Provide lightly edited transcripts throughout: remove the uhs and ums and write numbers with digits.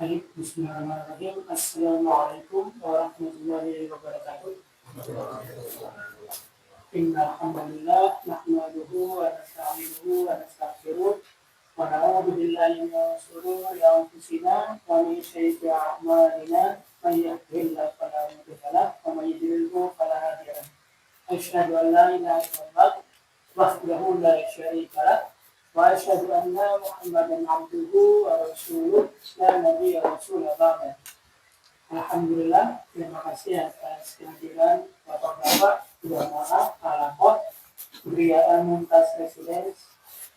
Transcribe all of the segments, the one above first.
Baik, bismillahirrahmanirrahim. Assalamualaikum warahmatullahi wabarakatuh. Innal hamdalillah nahmaduhu wa nasta'inuhu wa nastaghfiruh wa na'udzu billahi min shururi anfusina wa min sayyiati a'malina. May yahdihillahu fala mudilla lahu wa may yudlilhu fala hadiya lahu. Asyhadu an la ilaha illallah wahdahu la syarika lahu wa asyhadu anna Muhammadan abduhu wa rasuluh la nabiyya rasulullah ba'da. Alhamdulillah, terima kasih atas kehadiran Bapak-bapak, jamaah, alaqah, Griya Mumtaz Residence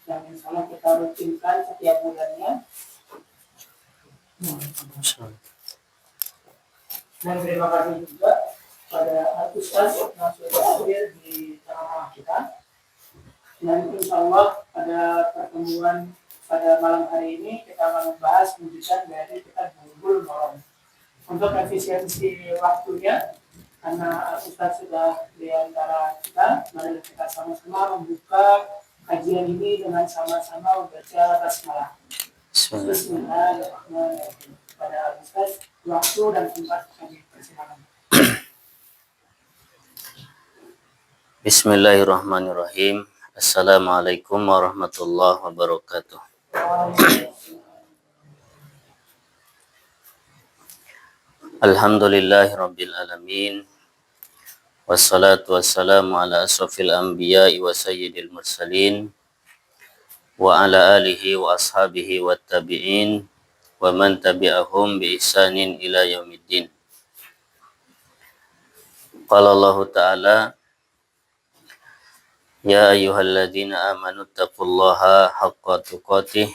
yang insya Allah kita rutinkan setiap bulannya. Dan terima kasih juga pada Ustaz yang sudah hadir di tengah-tengah kita. Dan insya Allah pada pertemuan pada malam hari ini kita akan membahas lanjutan dari kitab Bulughul Maram. Untuk efisiensi waktunya, karena Ustaz sudah di antara kita, mari kita sama-sama membuka kajian ini dengan sama-sama membaca basmalah. Bismillahirrahmanirrahim. Pada Ustaz, waktu dan tempat kami persilakan. Bismillahirrahmanirrahim. Assalamualaikum warahmatullahi wabarakatuh. Alhamdulillahi rabbil alamin. Wassalatu wassalamu ala asrafil anbiya'i wa sayyidil mursalin wa ala alihi wa ashabihi wa tabi'in wa man tabi'ahum bi ihsanin ila yaumiddin. Qala Allah ta'ala: Ya ayyuhalladzina amanu taqullaha haqqa tuqatih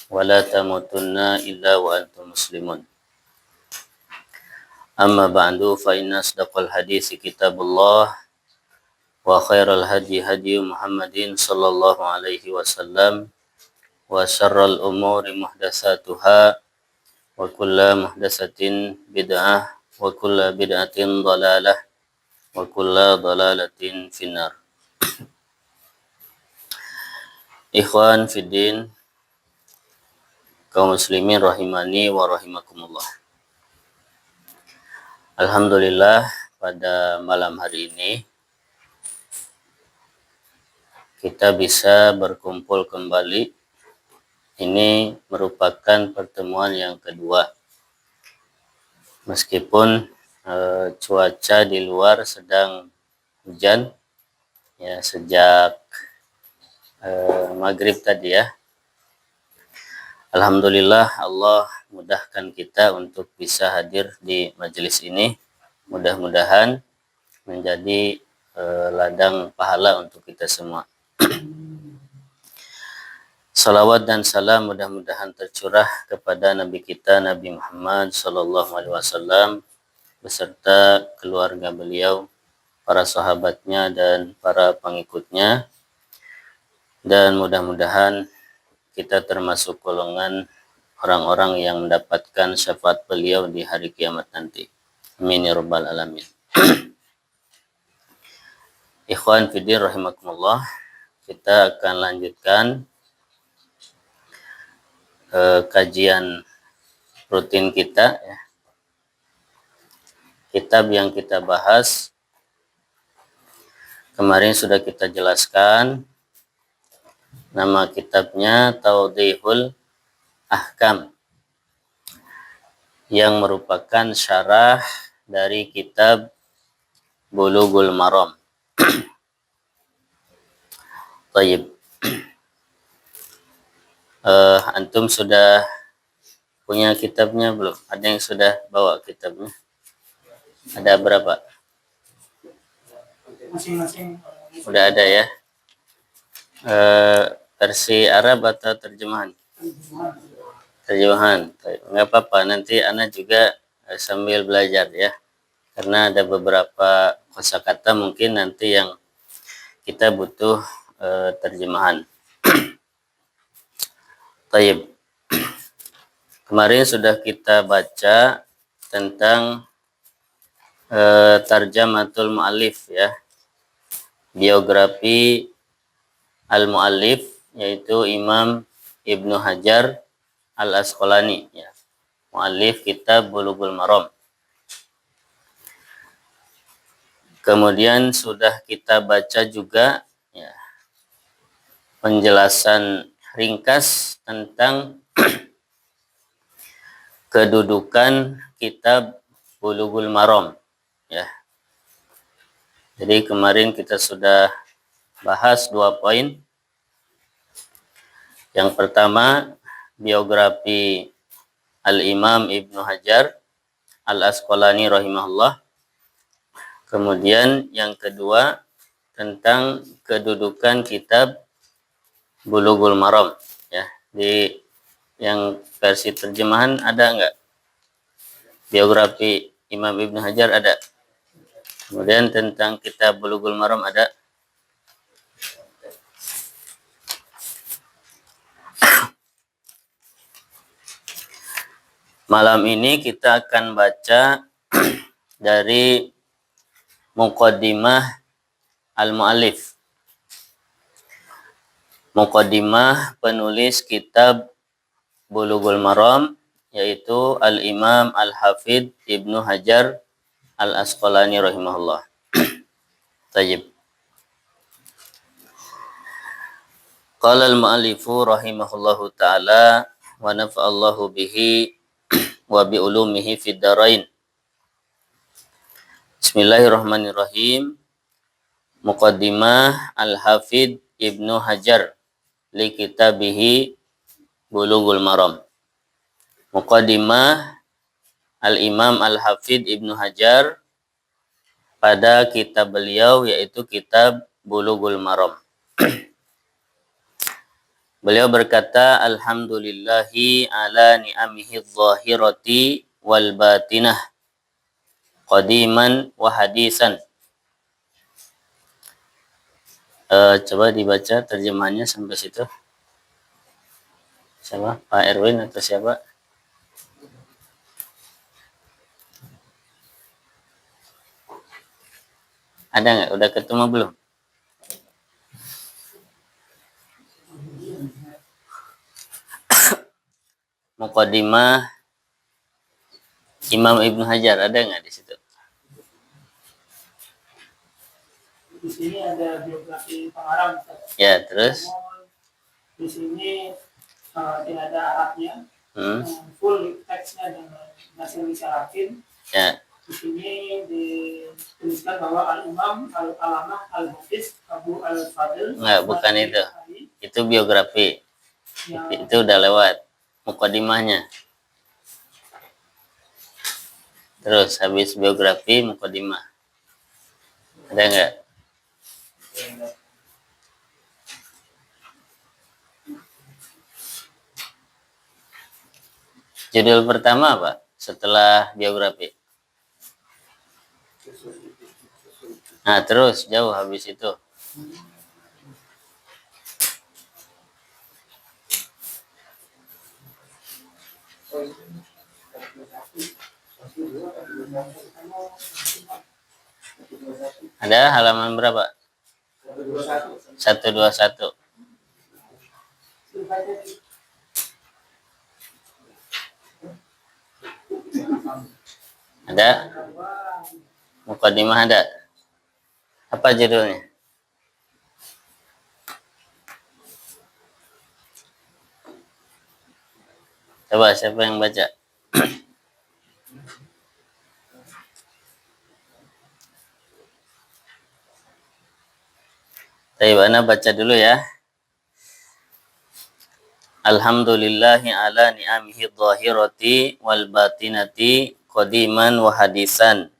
wa la tamutunna illa wa antum muslimun. Amma ba'du fa inna asdaqal hadisi kitabullah wa khairal hadi hadi Muhammadin sallallahu alaihi wasallam wa syarral umuri muhdatsatuha wa kullu muhdatsatin bid'ah wa kullu bid'atin dhalalah wa kullu dhalalatin finnar. Ikhwan fiddin, kaum muslimin rahimani wa rahimakumullah. Alhamdulillah, pada malam hari ini kita bisa berkumpul kembali. Ini merupakan pertemuan yang kedua. Meskipun cuaca di luar sedang hujan ya sejak maghrib tadi ya. Alhamdulillah, Allah mudahkan kita untuk bisa hadir di majelis ini. Mudah-mudahan menjadi ladang pahala untuk kita semua. Salawat dan salam mudah-mudahan tercurah kepada Nabi kita Nabi Muhammad SAW beserta keluarga beliau, para sahabatnya dan para pengikutnya. Dan mudah-mudahan kita termasuk golongan orang-orang yang mendapatkan syafaat beliau di hari kiamat nanti. Amin ya rabbal alamin. Ikhwan fiddin rahimakumullah, kita akan lanjutkan kajian rutin kita ya. Kitab yang kita bahas kemarin sudah kita jelaskan. Nama kitabnya Tawdihul Ahkam, yang merupakan syarah dari kitab Bulughul Maram. Tayyib. Antum sudah punya kitabnya belum? Ada yang sudah bawa kitabnya? Ada berapa? Masing-masing. Udah ada ya? Versi Arab atau terjemahan? Terjemahan. Nggak apa-apa, nanti Ana juga sambil belajar ya. Karena ada beberapa kosakata mungkin nanti yang kita butuh terjemahan. Tayyib. Kemarin sudah kita baca tentang Tarjamatul Mu'allif ya. Biografi Al-Mu'allif, yaitu Imam Ibnu Hajar Al-Asqalani ya. muallif kitab Bulughul Maram. Kemudian sudah kita baca juga ya, penjelasan ringkas tentang kedudukan kitab Bulughul Maram ya. Jadi kemarin kita sudah bahas 2 poin. Yang pertama, biografi Al-Imam Ibnu Hajar Al-Asqalani rahimahullah. Kemudian yang kedua, tentang kedudukan kitab Bulughul Maram ya. Di yang versi terjemahan ada enggak? Biografi Imam Ibnu Hajar ada. Kemudian tentang kitab Bulughul Maram ada. Malam ini kita akan baca dari Muqaddimah Al-Mu'allif. Muqaddimah penulis kitab Bulughul Maram yaitu Al-Imam Al-Hafidh Ibnu Hajar Al-Asqalani rahimahullah. Tayyib. Qala al-mu'allifu rahimahullahu ta'ala wa nafa'allahu bihi wa bi ulumihi fid darain. Bismillahirrahmanirrahim. Muqaddimah Al-Hafidh Ibnu Hajar li kitabihi Bulughul Maram. Muqaddimah Al-Imam Al-Hafidh Ibnu Hajar pada kitab beliau yaitu kitab Bulughul Maram. Beliau berkata, alhamdulillahi ala ni'amihi dhahirati wal batinah qadiman wa hadisan. Coba dibaca terjemahannya sampai situ. Siapa? Pak Erwin atau siapa? Ada nggak? Udah ketemu belum? Muqaddimah Imam Ibnu Hajar ada nggak di situ? Di sini ada biografi pengarang. Ya, terus? Di sini tidak ada Arabnya, full teksnya dengan bahasa Indonesia Latin. Ya. Di sini dituliskan bahwa Al-Imam Al-Alamah Al-Hafiz Abu Al-Fadl. Enggak, bukan itu. Itu biografi. Ya. Itu udah lewat. Muqaddimahnya. Terus habis biografi muqaddimah. Ada enggak? Judul pertama apa? Setelah biografi. Nah, terus jauh habis itu. Ada halaman berapa? 121. Ada? Muqaddimah ada? Apa judulnya? Coba siapa yang baca? Ana baca dulu ya. Alhamdulillahi ala ni'amihi dhahirati wal batinati qadiman wa hadisan.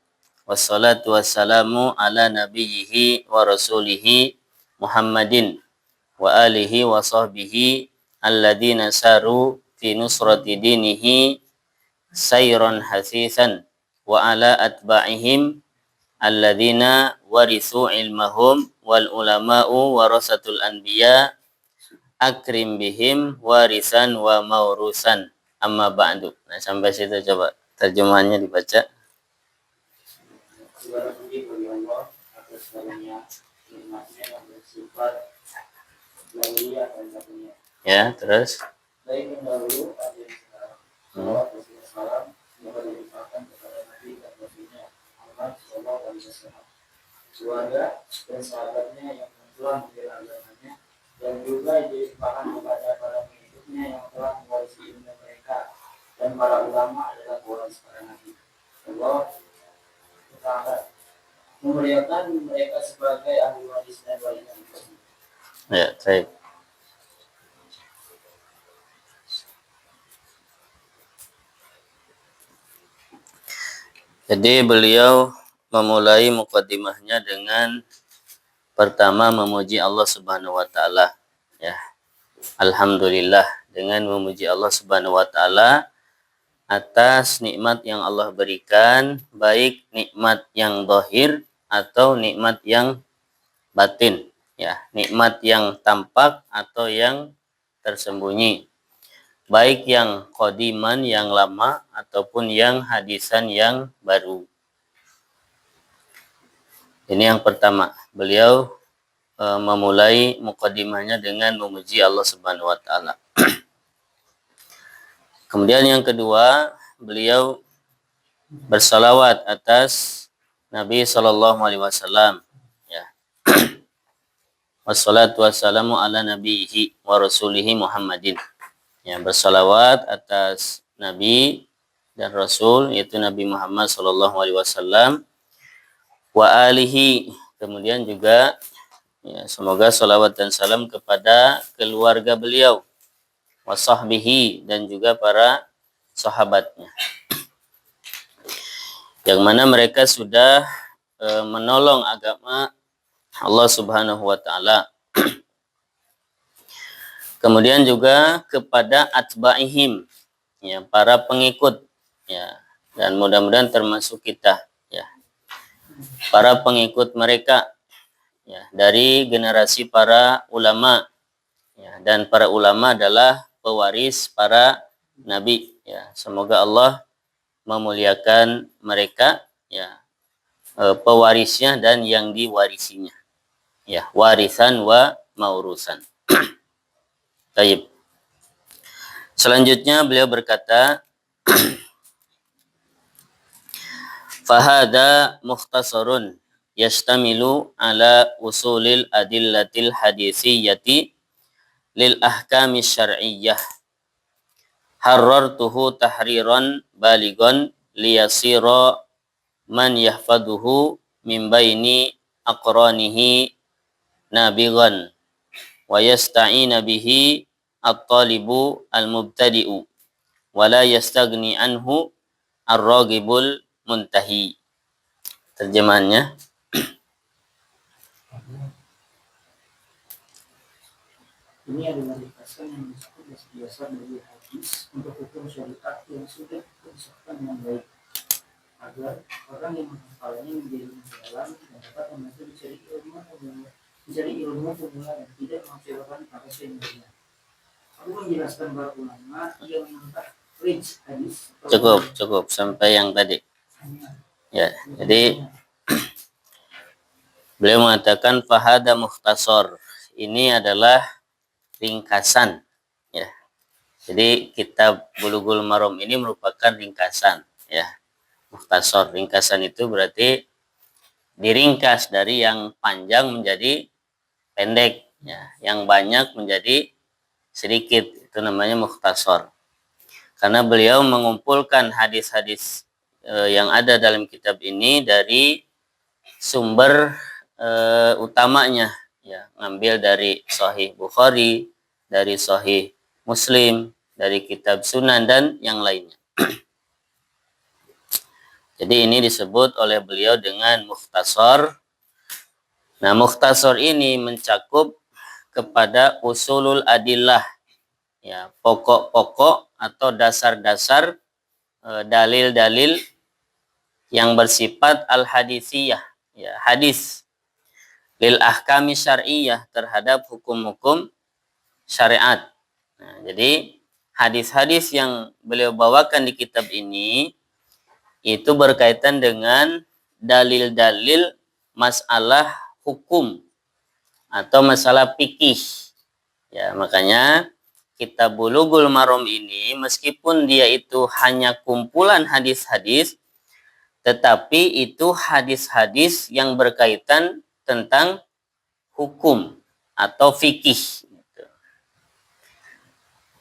Wassalatu wassalamu ala nabiyyihi wa rasulihi Muhammadin wa alihi wa sahbihi alladhina saru fi nusrati dinihi sayran hasisan wa ala atba'ihim alladzina warithu ilmahum wal ulama'u warasatul anbiya akrim bihim warisan wa maurusan amma ba'du. Nah, sampai situ coba terjemahannya dibaca. Ya, terus salam semoga dilimpahkan kepada Nabi dan Nabi-Nya Muhammad Sallallahu Alaihi Wasallam, keluarga dan sahabatnya yang telah membela agamanya, dan juga dilimpahkan kepada para pengikutnya yang telah mewarisi ilmu mereka, dan para ulama adalah pewaris para nabi. Allah Ta'ala memuliakan mereka sebagai ahli waris dan wali nabi. Ya, baik. Jadi beliau memulai mukaddimahnya dengan pertama memuji Allah Subhanahu wa taala, ya. Alhamdulillah, dengan memuji Allah Subhanahu wa taala atas nikmat yang Allah berikan, baik nikmat yang zahir atau nikmat yang batin, ya. Nikmat yang tampak atau yang tersembunyi. Baik yang qadiman yang lama ataupun yang hadisan yang baru. Ini yang pertama. Beliau memulai mukaddimahnya dengan memuji Allah Subhanahu wa taala. Kemudian yang kedua, beliau bersalawat atas Nabi sallallahu alaihi wasallam, ya. Wassalatu wassalamu ala nabihi wa rasulihi Muhammadin. Ya, bersalawat atas Nabi dan Rasul, yaitu Nabi Muhammad sallallahu alaihi wasallam, wa alihi, kemudian juga ya, semoga salawat dan salam kepada keluarga beliau, wa sahbihi, dan juga para sahabatnya, yang mana mereka sudah menolong agama Allah Subhanahu wa taala. Kemudian juga kepada atba'ihim, ya, para pengikut, ya, dan mudah-mudahan termasuk kita, ya, para pengikut mereka, ya, dari generasi para ulama, ya, dan para ulama adalah pewaris para nabi, ya. Semoga Allah memuliakan mereka, ya, pewarisnya dan yang diwarisinya, ya, warisan wa maurusan. Baik. Selanjutnya beliau berkata, fahada mukhtasarun yastamilu ala usulil adillatil hadisiyyati lil ahkami syar'iyyah, harrartuhu tahriran baligon liyasira man yahfaduhu min baini aqranihi nabighan wa yasta'ina bihi at-talibu al-mubtadi'u wa la yastagni anhu ar-ragibul muntahi. Terjemahannya, ini adalah ringkasan yang disebut dasar dari hadis untuk hukum syariat yang sudah disahkan dengan baik, agar orang yang menghafalnya menjadi mendalam dan dapat membantu mencari ilmu pemula dan tidak mengecewakan para seniornya. Aku menjelaskan para ulama yang mentahrijh hadis. Cukup sampai yang tadi. Ya, jadi beliau mengatakan fahada mukhtasar. Ini adalah ringkasan, ya. Jadi kitab Bulughul Maram ini merupakan ringkasan, ya. Mukhtasar, ringkasan itu berarti diringkas dari yang panjang menjadi pendek, ya. Yang banyak menjadi sedikit, itu namanya mukhtasar. Karena beliau mengumpulkan hadis-hadis yang ada dalam kitab ini dari sumber utamanya, ya, ngambil dari Sahih Bukhari, dari Sahih Muslim, dari kitab Sunan dan yang lainnya. Jadi ini disebut oleh beliau dengan mukhtasar. Nah, mukhtasar ini mencakup kepada usulul adillah, ya, pokok-pokok atau dasar-dasar dalil-dalil yang bersifat al-hadisiyah, ya, hadis, lil ahkami syar'iyyah, terhadap hukum-hukum syariat. Nah, jadi hadis-hadis yang beliau bawakan di kitab ini itu berkaitan dengan dalil-dalil masalah hukum atau masalah fikih. Ya, makanya kitab Bulughul Maram ini, meskipun dia itu hanya kumpulan hadis-hadis, tetapi itu hadis-hadis yang berkaitan tentang hukum atau fikih.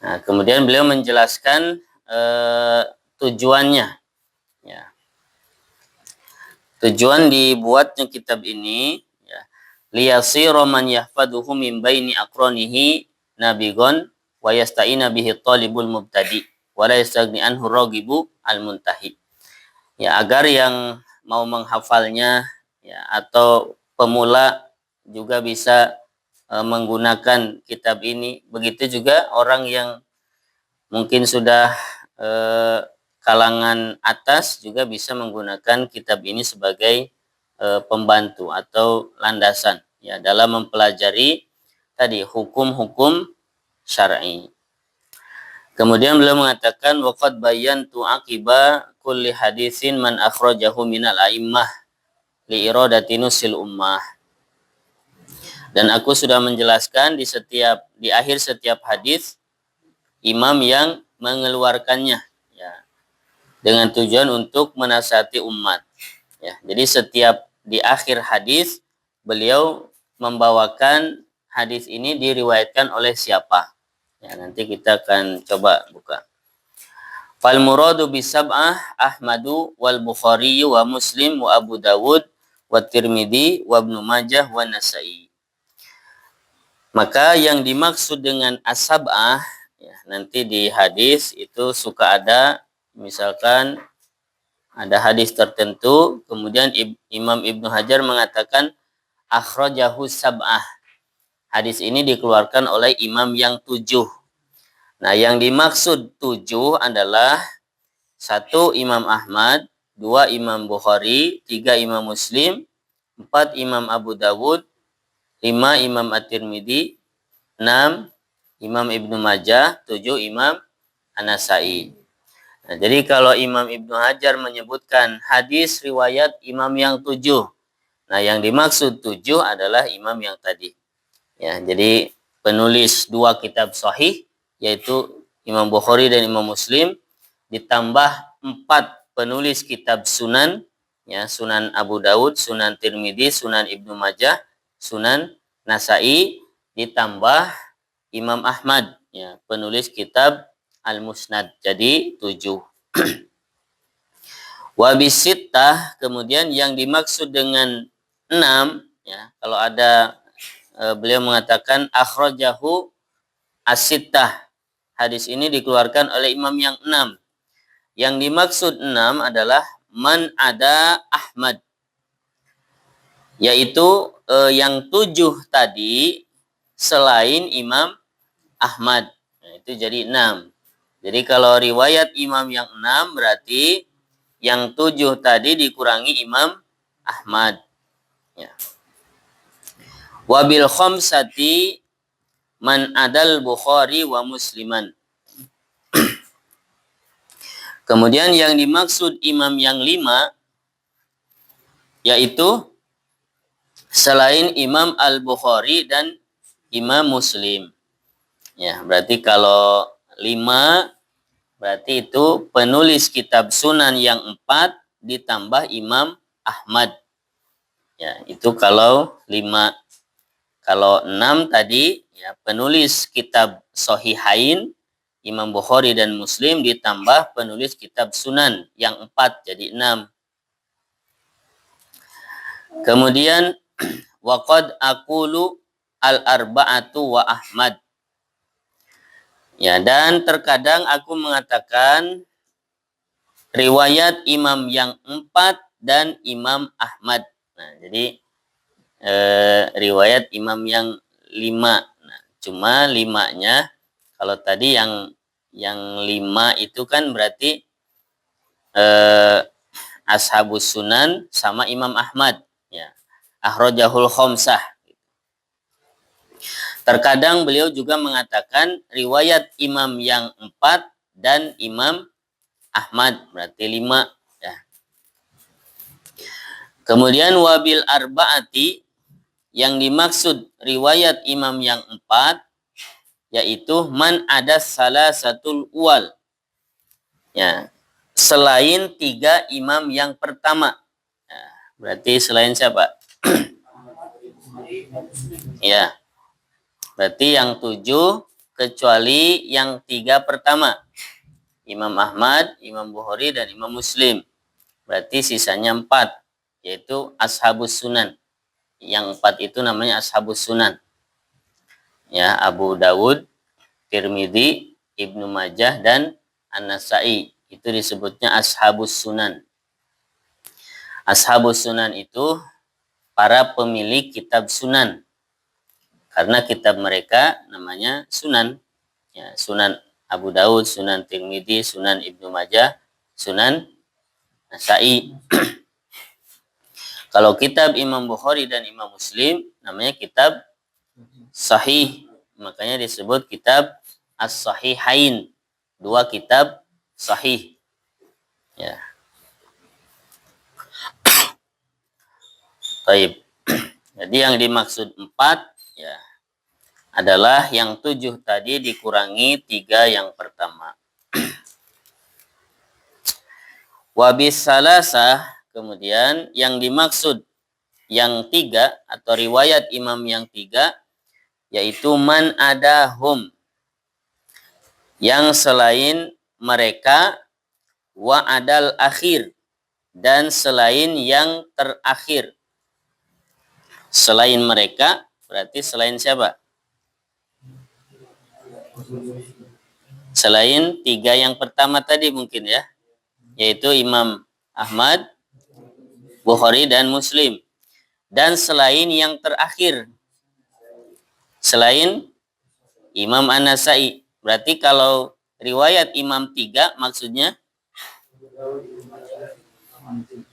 Nah, kemudian beliau menjelaskan tujuannya. Ya. Tujuan dibuatnya kitab ini, ya, liyasira man yahfaduhu min baini aqranihi nabigon wa yasta'ina bihi talibul mubtadi wa la yastagni anhu ragibu al muntahi. Ya, agar yang mau menghafalnya, ya, atau pemula juga bisa menggunakan kitab ini. Begitu juga orang yang mungkin sudah kalangan atas juga bisa menggunakan kitab ini sebagai pembantu atau landasan, ya, dalam mempelajari tadi hukum-hukum syar'i. Kemudian beliau mengatakan waqad bayantu aqiba kulli hadisin man akhrajahu minal a'immah li iradati nusil ummah. Dan aku sudah menjelaskan di akhir setiap hadis imam yang mengeluarkannya, ya, dengan tujuan untuk menasihati umat. Ya, jadi setiap di akhir hadis beliau membawakan hadis ini diriwayatkan oleh siapa. Ya, nanti kita akan coba buka. Fal muradu bisab'ah Ahmadu wal Bukhari wa Muslim wa Abu Dawud wa Tirmidzi wa Ibnu Majah wa Nasa'i. Maka yang dimaksud dengan as-sab'ah, ya, nanti di hadis itu suka ada, misalkan ada hadis tertentu, kemudian Imam Ibnu Hajar mengatakan akhrajahu sab'ah. Hadis ini dikeluarkan oleh imam yang 7. Nah, yang dimaksud 7 adalah 1 Imam Ahmad, 2 Imam Bukhari, 3 Imam Muslim, 4 Imam Abu Dawud, 5 Imam At-Tirmidzi, 6 Imam Ibnu Majah, 7 Imam An-Nasa'i. Nah, jadi kalau Imam Ibnu Hajar menyebutkan hadis riwayat imam yang 7, nah yang dimaksud 7 adalah imam yang tadi. Ya, jadi penulis 2 kitab sahih, yaitu Imam Bukhari dan Imam Muslim, ditambah 4 penulis kitab sunan, ya, Sunan Abu Dawud, Sunan Tirmidzi, Sunan Ibnu Majah, Sunan Nasa'i, ditambah Imam Ahmad, ya, penulis kitab Al-Musnad, jadi 7. Wabisittah, kemudian yang dimaksud dengan 6, ya, kalau ada beliau mengatakan akhrajahu as-sittah, hadis ini dikeluarkan oleh imam yang 6. Yang dimaksud 6 adalah man ada Ahmad, yaitu yang 7 tadi selain Imam Ahmad. Nah, itu jadi 6. Jadi kalau riwayat imam yang 6 berarti yang 7 tadi dikurangi Imam Ahmad. Ya. Wabil khamsati man adal Bukhari wa Musliman. Kemudian yang dimaksud imam yang 5 yaitu selain Imam Al-Bukhari dan Imam Muslim. Ya, berarti kalau 5 berarti itu penulis kitab sunan yang 4 ditambah Imam Ahmad. Ya, itu kalau 5. Kalau 6 tadi, ya, penulis kitab Sahihain Imam Bukhari dan Muslim ditambah penulis kitab sunan yang 4 jadi 6. Kemudian waqad aqulu al-arba'atu wa Ahmad. Ya, dan terkadang aku mengatakan riwayat imam yang 4 dan Imam Ahmad. Nah, jadi riwayat imam yang 5. Nah, cuma 5-nya kalau tadi yang 5 itu kan berarti Ashabus Sunan sama Imam Ahmad, ya. Akhrajahul khamsah. Terkadang beliau juga mengatakan riwayat imam yang 4 dan Imam Ahmad, berarti 5. Ya. Kemudian wabil arba'ati, yang dimaksud riwayat imam yang 4 yaitu man ada salah satu uwal, ya, selain 3 imam yang pertama. Nah, berarti selain siapa? Ya, berarti yang 7 kecuali yang 3 pertama, Imam Ahmad, Imam Bukhari, dan Imam Muslim. Berarti sisanya 4, yaitu Ashabus Sunan. Yang 4 itu namanya Ashabus Sunan. Ya, Abu Dawud, Tirmidzi, Ibnu Majah, dan An-Nasa'i. Itu disebutnya Ashabus Sunan. Ashabus Sunan itu para pemilik kitab Sunan. Karena kitab mereka namanya Sunan. Ya, Sunan Abu Dawud, Sunan Tirmidzi, Sunan Ibnu Majah, Sunan Nasa'i. Kalau kitab Imam Bukhari dan Imam Muslim namanya kitab Sahih. Makanya disebut kitab As-Sahihain. 2 kitab sahih. Ya. Baik. Jadi yang dimaksud 4 ya adalah yang 7 tadi dikurangi 3 yang pertama. Wabis salasah, kemudian yang dimaksud yang 3 atau riwayat imam yang 3 yaitu man adahum, yang selain mereka, wa adal akhir, dan selain yang terakhir. Selain mereka berarti selain siapa? Selain 3 yang pertama tadi mungkin ya, yaitu Imam Ahmad, Bukhari, dan Muslim. Dan selain yang terakhir, selain Imam An-Nasa'i. Berarti kalau riwayat Imam 3 maksudnya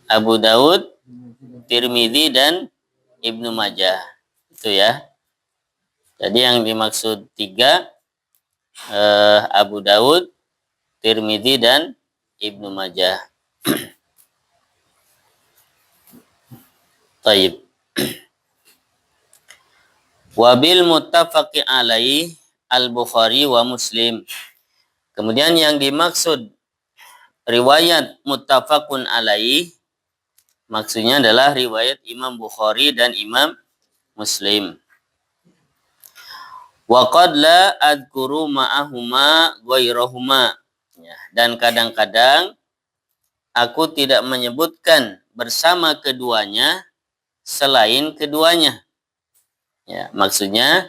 Abu Dawud, Tirmidzi, dan Ibnu Majah. Itu ya. Jadi yang dimaksud 3 Abu Dawud, Tirmidzi, dan Ibnu Majah. Taib. Wabil muttafaqi alaih al-Bukhari wa Muslim. Kemudian yang dimaksud riwayat muttafaqun alaih maksudnya adalah riwayat Imam Bukhari dan Imam Muslim. Wa qad la adhkuru ma'ahuma ghairahuma. Ya, dan kadang-kadang aku tidak menyebutkan bersama keduanya selain keduanya. Ya, maksudnya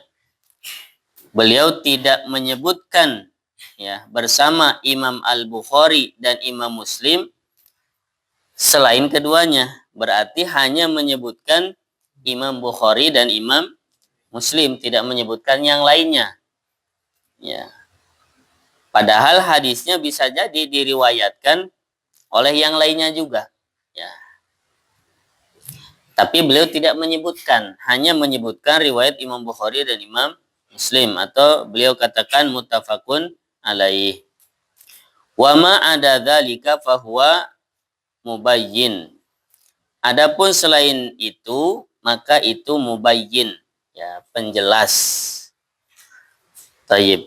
beliau tidak menyebutkan ya bersama Imam Al-Bukhari dan Imam Muslim selain keduanya. Berarti hanya menyebutkan Imam Bukhari dan Imam Muslim, tidak menyebutkan yang lainnya. Ya. Padahal hadisnya bisa jadi diriwayatkan oleh yang lainnya juga. Ya. Tapi beliau tidak menyebutkan, hanya menyebutkan riwayat Imam Bukhari dan Imam Muslim, atau beliau katakan muttafaqun alaih. Wa ma ada dzalika fahuwa mubayyin. Adapun selain itu, maka itu mubayyin, ya, penjelas. Tayyib.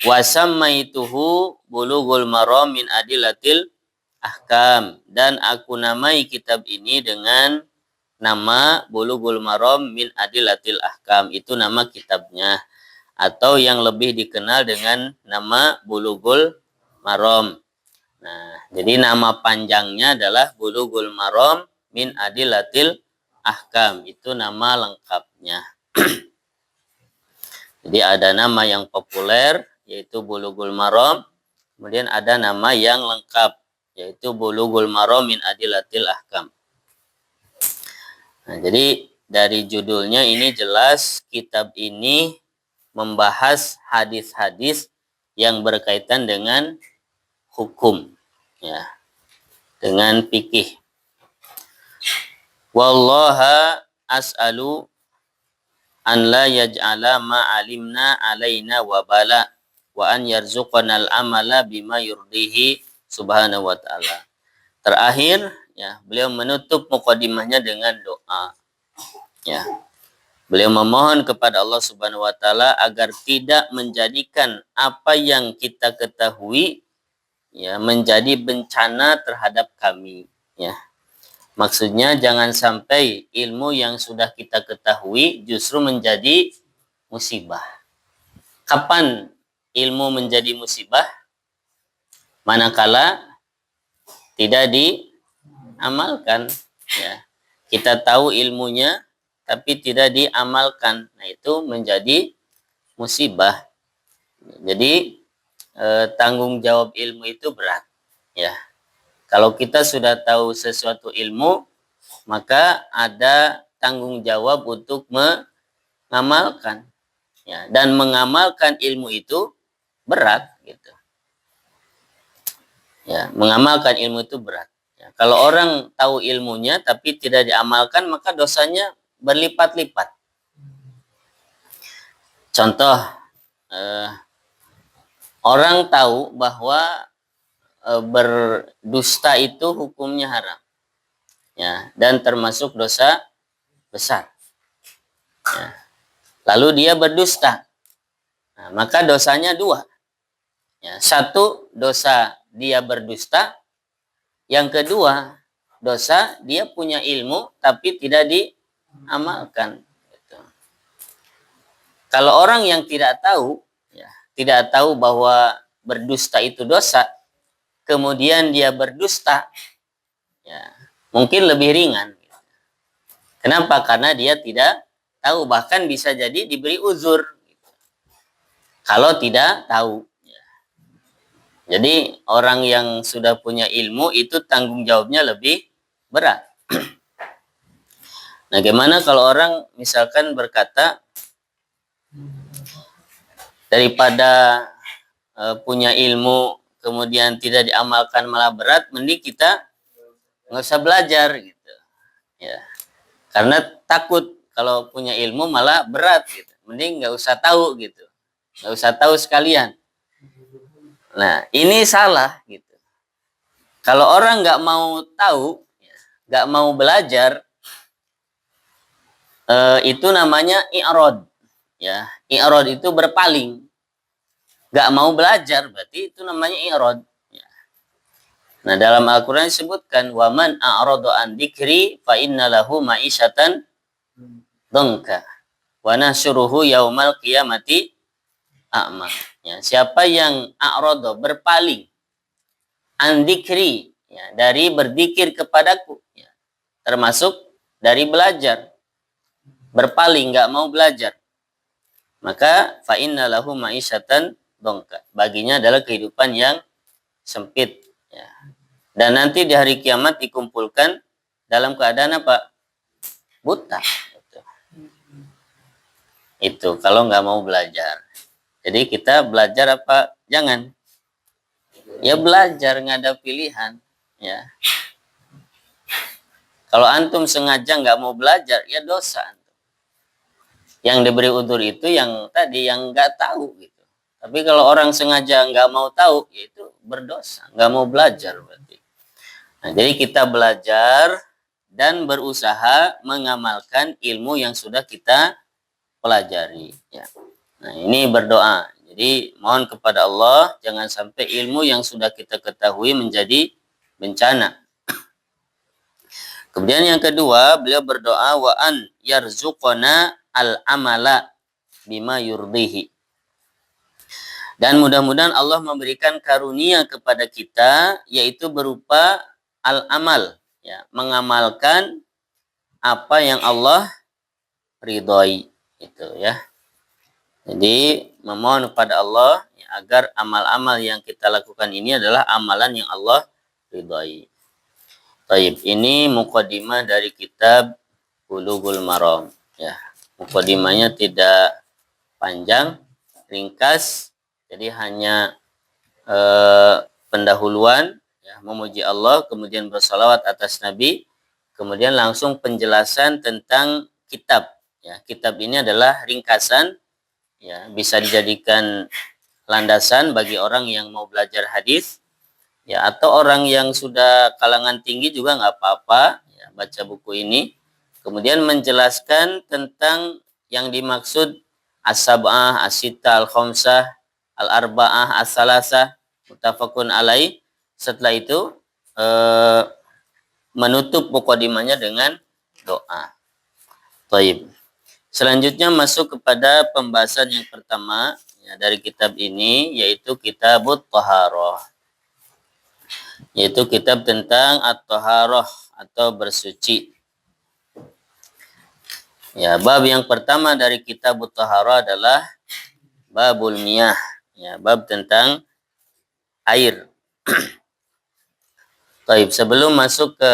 Wa sammaituhu bulughul maram min adilatil ahkam, dan aku namai kitab ini dengan nama Bulughul Maram min Adilatil Ahkam. Itu nama kitabnya, atau yang lebih dikenal dengan nama Bulughul Maram. Nah, jadi nama panjangnya adalah Bulughul Maram min Adilatil Ahkam. Itu nama lengkapnya. Jadi ada nama yang populer yaitu Bulughul Maram, kemudian ada nama yang lengkap yaitu Bulughul Maram min Adilatil Ahkam. Nah, jadi dari judulnya ini jelas kitab ini membahas hadis-hadis yang berkaitan dengan hukum, ya, dengan fikih. Wallaha as'alu an la yaj'ala ma alimna alaina wabala wa an yarzuqana al-amala bima yurdihi subhanahu wa ta'ala. Terakhir, ya, beliau menutup mukadimahnya dengan doa. Ya. Beliau memohon kepada Allah Subhanahu wa taala agar tidak menjadikan apa yang kita ketahui ya menjadi bencana terhadap kami ya. Maksudnya jangan sampai ilmu yang sudah kita ketahui justru menjadi musibah. Kapan ilmu menjadi musibah? Manakala tidak diamalkan ya. Kita tahu ilmunya tapi tidak diamalkan. Nah, itu menjadi musibah. Jadi tanggung jawab ilmu itu berat ya. Kalau kita sudah tahu sesuatu ilmu, maka ada tanggung jawab untuk mengamalkan ya. Dan mengamalkan ilmu itu berat gitu. Ya, mengamalkan ilmu itu berat. Ya, kalau orang tahu ilmunya tapi tidak diamalkan, maka dosanya berlipat-lipat. Contoh, orang tahu bahwa berdusta itu hukumnya haram, ya, dan termasuk dosa besar. Ya. Lalu dia berdusta, nah, maka dosanya dua. Ya, satu, dosa dia berdusta. Yang kedua, dosa dia punya ilmu tapi tidak diamalkan. Gitu. Kalau orang yang tidak tahu, ya, tidak tahu bahwa berdusta itu dosa, kemudian dia berdusta, ya, mungkin lebih ringan. Kenapa? Karena dia tidak tahu, bahkan bisa jadi diberi uzur kalau tidak tahu. Jadi orang yang sudah punya ilmu itu tanggung jawabnya lebih berat. Nah, gimana kalau orang misalkan berkata, daripada punya ilmu kemudian tidak diamalkan malah berat, mending kita nggak usah belajar gitu. Ya, karena takut kalau punya ilmu malah berat gitu. Mending nggak usah tahu gitu, nggak usah tahu sekalian. Nah, ini salah gitu. Kalau orang nggak mau tahu, nggak mau belajar, itu namanya i'rad. Ya, i'rad itu berpaling. Nggak mau belajar, berarti itu namanya i'rad. Ya. Nah, dalam Al-Quran disebutkan, waman a'radu an dzikri fa inna lahu ma'isyatan dhanka wa nahsyuruhu yaumal qiyamati a'ma. Ya, siapa yang a'radu berpaling an dzikri, ya, dari berzikir kepadaku, ya, termasuk dari belajar, berpaling nggak mau belajar, maka fa inna lahu ma'isyatan dhanka, baginya adalah kehidupan yang sempit, ya. Dan nanti di hari kiamat dikumpulkan dalam keadaan apa? Buta. Itu kalau nggak mau belajar. Jadi kita belajar apa? Jangan. Ya belajar, nggak ada pilihan. Ya. Kalau antum sengaja nggak mau belajar, ya dosa. Yang diberi udzur itu yang tadi, yang nggak tahu gitu. Tapi kalau orang sengaja nggak mau tahu, ya itu berdosa, nggak mau belajar berarti. Nah, jadi kita belajar dan berusaha mengamalkan ilmu yang sudah kita pelajari. Ya. Nah, ini berdoa. Jadi mohon kepada Allah jangan sampai ilmu yang sudah kita ketahui menjadi bencana. Kemudian yang kedua, beliau berdoa wa an yarzuqana al-amala bima yurdihi. Dan mudah-mudahan Allah memberikan karunia kepada kita, yaitu berupa al-amal, ya, mengamalkan apa yang Allah ridhoi, itu ya. Jadi memohon kepada Allah ya, agar amal-amal yang kita lakukan ini adalah amalan yang Allah ridhoi. Baik, ini mukadimah dari kitab Bulughul Maram, ya. Mukadimahnya tidak panjang, ringkas, jadi hanya pendahuluan, ya, memuji Allah, kemudian bersalawat atas Nabi, kemudian langsung penjelasan tentang kitab. Ya, kitab ini adalah ringkasan, ya, bisa dijadikan landasan bagi orang yang mau belajar hadis, ya, atau orang yang sudah kalangan tinggi juga nggak apa-apa, ya, baca buku ini. Kemudian menjelaskan tentang yang dimaksud as-sab'ah, as-sittah, al-khamsah, al-arba'ah, as-salasah, muttafaqun alaih. Setelah itu menutup mukadimahnya dengan doa. Taib. Selanjutnya masuk kepada pembahasan yang pertama ya, dari kitab ini, yaitu Kitabut Thaharah. Yaitu kitab tentang at-thaharah atau bersuci. Ya, bab yang pertama dari Kitabut Thaharah adalah babul miyah. Ya, bab tentang air. Baik, sebelum masuk ke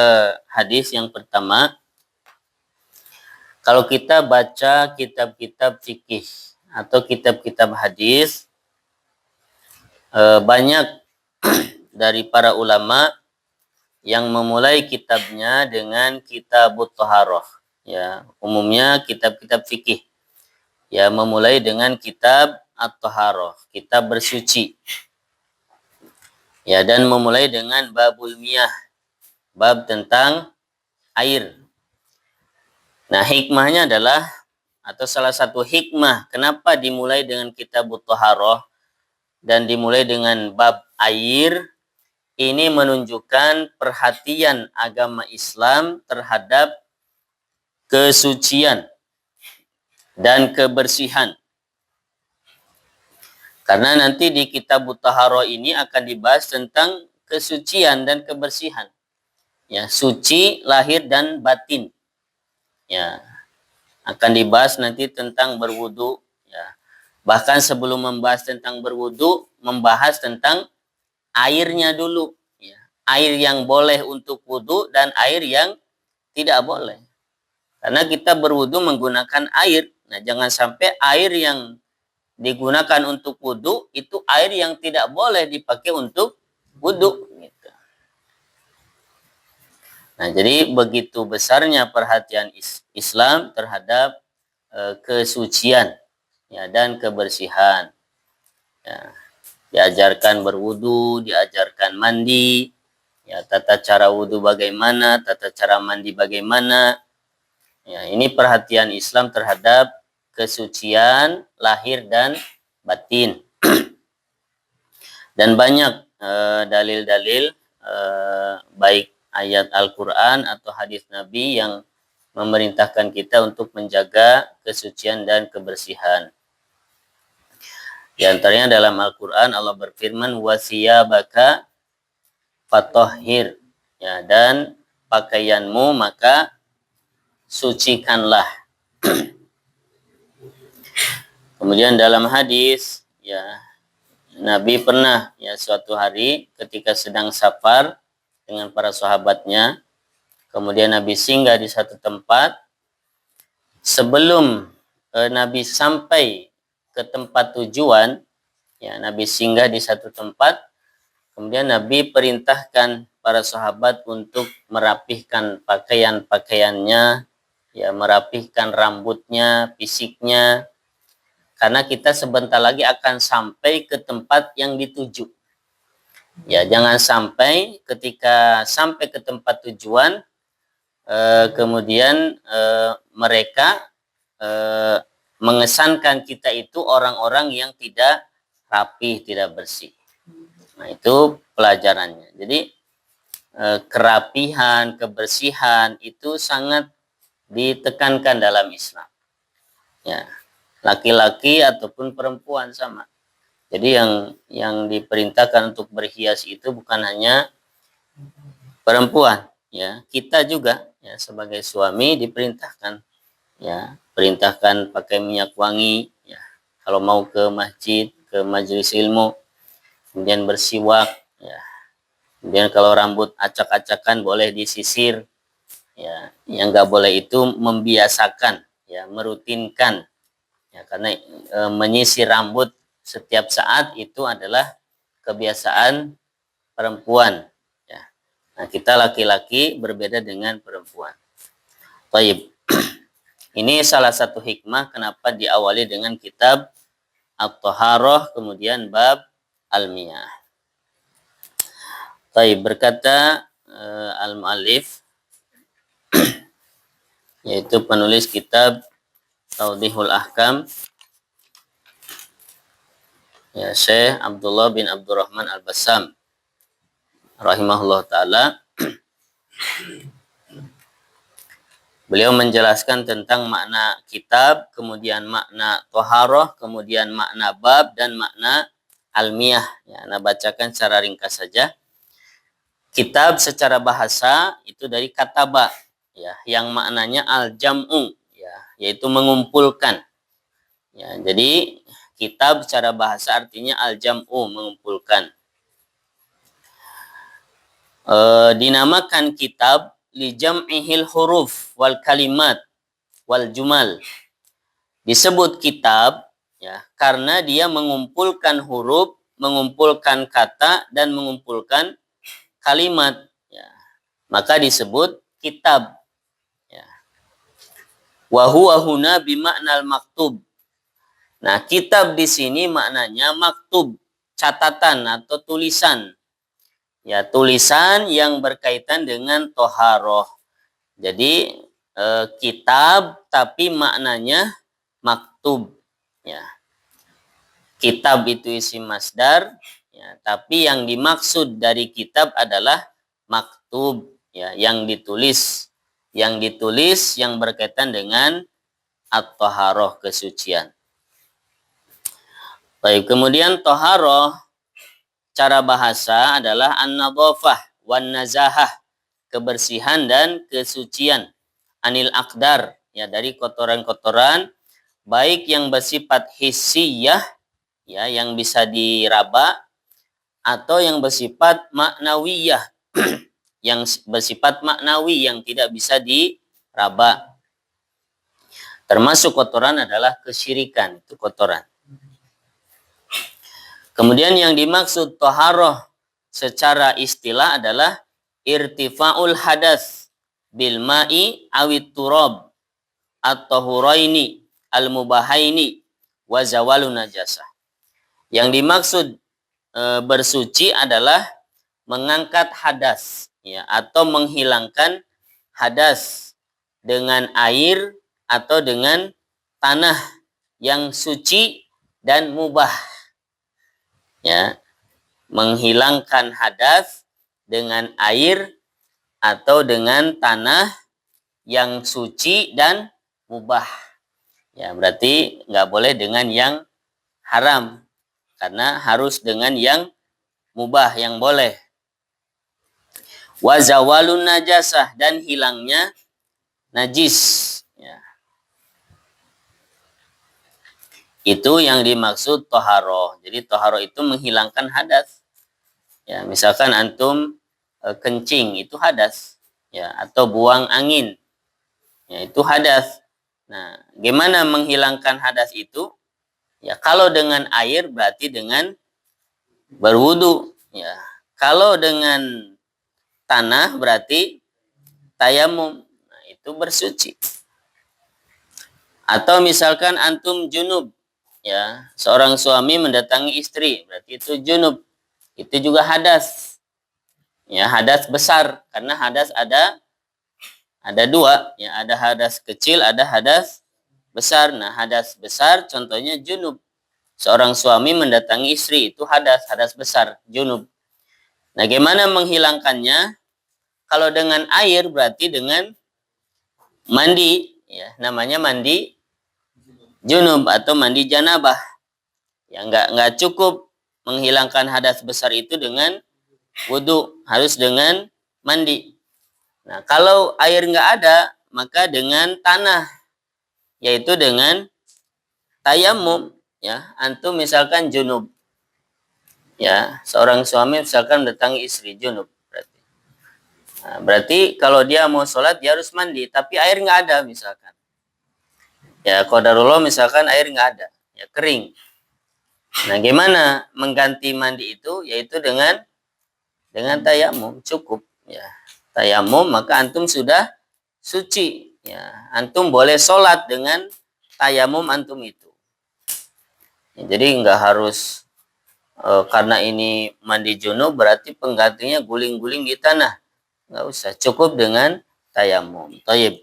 hadis yang pertama, kalau kita baca kitab-kitab fikih atau kitab-kitab hadis, banyak dari para ulama yang memulai kitabnya dengan Kitabut Thaharah. Ya, umumnya kitab-kitab fikih ya memulai dengan kitab At-Thaharah, kitab bersuci. Ya, dan memulai dengan babul miyah, bab tentang air. Nah, hikmahnya adalah, atau salah satu hikmah kenapa dimulai dengan Kitabut Thaharah dan dimulai dengan bab air, ini menunjukkan perhatian agama Islam terhadap kesucian dan kebersihan. Karena nanti di Kitabut Thaharah ini akan dibahas tentang kesucian dan kebersihan. Ya, suci lahir dan batin. Ya, akan dibahas nanti tentang berwudu. Ya, bahkan sebelum membahas tentang berwudu, membahas tentang airnya dulu. Ya, air yang boleh untuk wudu dan air yang tidak boleh. Karena kita berwudu menggunakan air. Nah, jangan sampai air yang digunakan untuk wudu itu air yang tidak boleh dipakai untuk wudu. Gitu. Nah, jadi begitu besarnya perhatian Islam terhadap kesucian ya, dan kebersihan. Ya, diajarkan berwudu, diajarkan mandi, ya, tata cara wudu bagaimana, tata cara mandi bagaimana. Ya, ini perhatian Islam terhadap kesucian lahir dan batin. Dan banyak dalil-dalil baik ayat Al-Quran atau hadis Nabi yang memerintahkan kita untuk menjaga kesucian dan kebersihan. Di antaranya dalam Al-Quran Allah berfirman wasiyabaka fatahhir, ya, dan pakaianmu maka sucikanlah. Kemudian dalam hadis ya, Nabi pernah ya suatu hari ketika sedang safar dengan para sahabatnya, kemudian Nabi singgah di satu tempat. Sebelum Nabi sampai ke tempat tujuan, ya, Nabi singgah di satu tempat, kemudian Nabi perintahkan para sahabat untuk merapihkan pakaian-pakaiannya, ya, merapihkan rambutnya, fisiknya, karena kita sebentar lagi akan sampai ke tempat yang dituju. Ya, jangan sampai ketika sampai ke tempat tujuan, kemudian mereka mengesankan kita itu orang-orang yang tidak rapih, tidak bersih. Nah, itu pelajarannya. Jadi kerapihan, kebersihan itu sangat ditekankan dalam Islam. Ya, laki-laki ataupun perempuan sama. Jadi yang diperintahkan untuk berhias itu bukan hanya perempuan, ya, kita juga ya sebagai suami diperintahkan, ya, perintahkan pakai minyak wangi, ya, kalau mau ke masjid, ke majelis ilmu, kemudian bersiwak, ya, kemudian kalau rambut acak-acakan boleh disisir, ya, yang nggak boleh itu membiasakan, ya, merutinkan, ya, karena menyisir rambut setiap saat itu adalah kebiasaan perempuan. Ya. Nah, kita laki-laki berbeda dengan perempuan. Baik. Ini salah satu hikmah kenapa diawali dengan kitab At-Thaharah, kemudian bab Al-Miyah. Baik, berkata Al-Mu'allif, yaitu penulis kitab Tawdihul Ahkam ya Syekh Abdullah bin Abdurrahman Al-Bassam rahimahullah taala. Beliau menjelaskan tentang makna kitab, kemudian makna toharoh, kemudian makna bab, dan makna almiyah. Ya, Anda bacakan secara ringkas saja. Kitab secara bahasa itu dari kataba, ya, yang maknanya al-jam'u, ya, yaitu mengumpulkan. Ya, jadi kitab secara bahasa artinya al-jam'u, mengumpulkan. Dinamakan kitab li jam'ihil huruf wal kalimat wal jumal. Disebut kitab ya karena dia mengumpulkan huruf, mengumpulkan kata, dan mengumpulkan kalimat ya. Maka disebut kitab ya. Wa huwa huna bima'nal maktub. Nah, kitab di sini maknanya maktub, catatan atau tulisan. Ya, tulisan yang berkaitan dengan toharoh. Jadi kitab tapi maknanya maktub. Ya. Kitab itu isim masdar, ya, tapi yang dimaksud dari kitab adalah maktub, ya, yang ditulis, yang berkaitan dengan at-toharoh, kesucian. Baik, kemudian toharoh cara bahasa adalah an-nadhafah wan nazahah, kebersihan dan kesucian, anil akdar, ya, dari kotoran-kotoran, baik yang bersifat hissiyah, ya, yang bisa diraba, atau yang bersifat maknawiyah, yang bersifat maknawi, yang tidak bisa diraba. Termasuk kotoran adalah kesyirikan, itu kotoran. Kemudian yang dimaksud toharoh secara istilah adalah irtifa'ul hadas bil ma'i awit turab at-tahuraini al-mubahaini wa zawalun najasah. Yang dimaksud bersuci adalah mengangkat hadas, ya, atau menghilangkan hadas dengan air atau dengan tanah yang suci dan mubah. Ya, menghilangkan hadas dengan air atau dengan tanah yang suci dan mubah. Ya, berarti nggak boleh dengan yang haram, karena harus dengan yang mubah, yang boleh. Wa zawalun najasah, dan hilangnya najis. Ya. Itu yang dimaksud toharoh. Jadi toharoh itu menghilangkan hadas. Ya, misalkan antum kencing, itu hadas. Ya, atau buang angin, ya, itu hadas. Nah, gimana menghilangkan hadas itu? Ya, kalau dengan air berarti dengan berwudu. Ya, kalau dengan tanah berarti tayamum. Nah, itu bersuci. Atau misalkan antum junub, ya, seorang suami mendatangi istri, berarti itu junub. Itu juga hadas. Ya, hadas besar, karena hadas ada dua, ya, ada hadas kecil, ada hadas besar. Nah, hadas besar contohnya junub. Seorang suami mendatangi istri, itu hadas besar, junub. Nah, gimana menghilangkannya? Kalau dengan air berarti dengan mandi, ya, namanya mandi junub atau mandi janabah. Ya, nggak cukup menghilangkan hadas besar itu dengan wudu, harus dengan mandi. Nah, kalau air nggak ada, maka dengan tanah, yaitu dengan tayamum. Ya, antum misalkan junub, ya, seorang suami misalkan mendatangi istri junub, berarti. Nah, berarti kalau dia mau sholat dia harus mandi, tapi air nggak ada misalkan. Ya, qadarullah misalkan air nggak ada, ya, kering. Nah, gimana mengganti mandi itu? Yaitu dengan tayamum, cukup. Ya, tayamum, maka antum sudah suci. Ya, antum boleh sholat dengan tayamum antum itu. Ya, jadi nggak harus karena ini mandi junub berarti penggantinya guling-guling di tanah. Nggak usah, cukup dengan tayamum. Thayyib.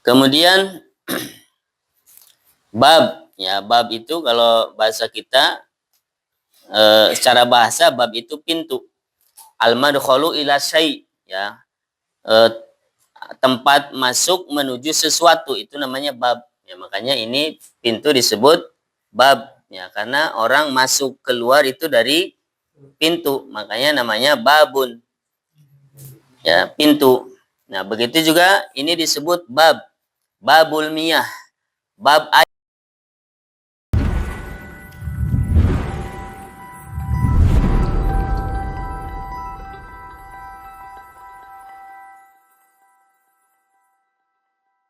Kemudian bab, ya bab itu kalau bahasa kita secara bahasa bab itu pintu. Al-madkhalu ila syai', ya. Tempat masuk menuju sesuatu itu namanya bab. Ya, makanya ini pintu disebut bab, ya karena orang masuk keluar itu dari pintu, makanya namanya babun. Ya, pintu. Nah, begitu juga ini disebut bab. Babul miyah. Bab air.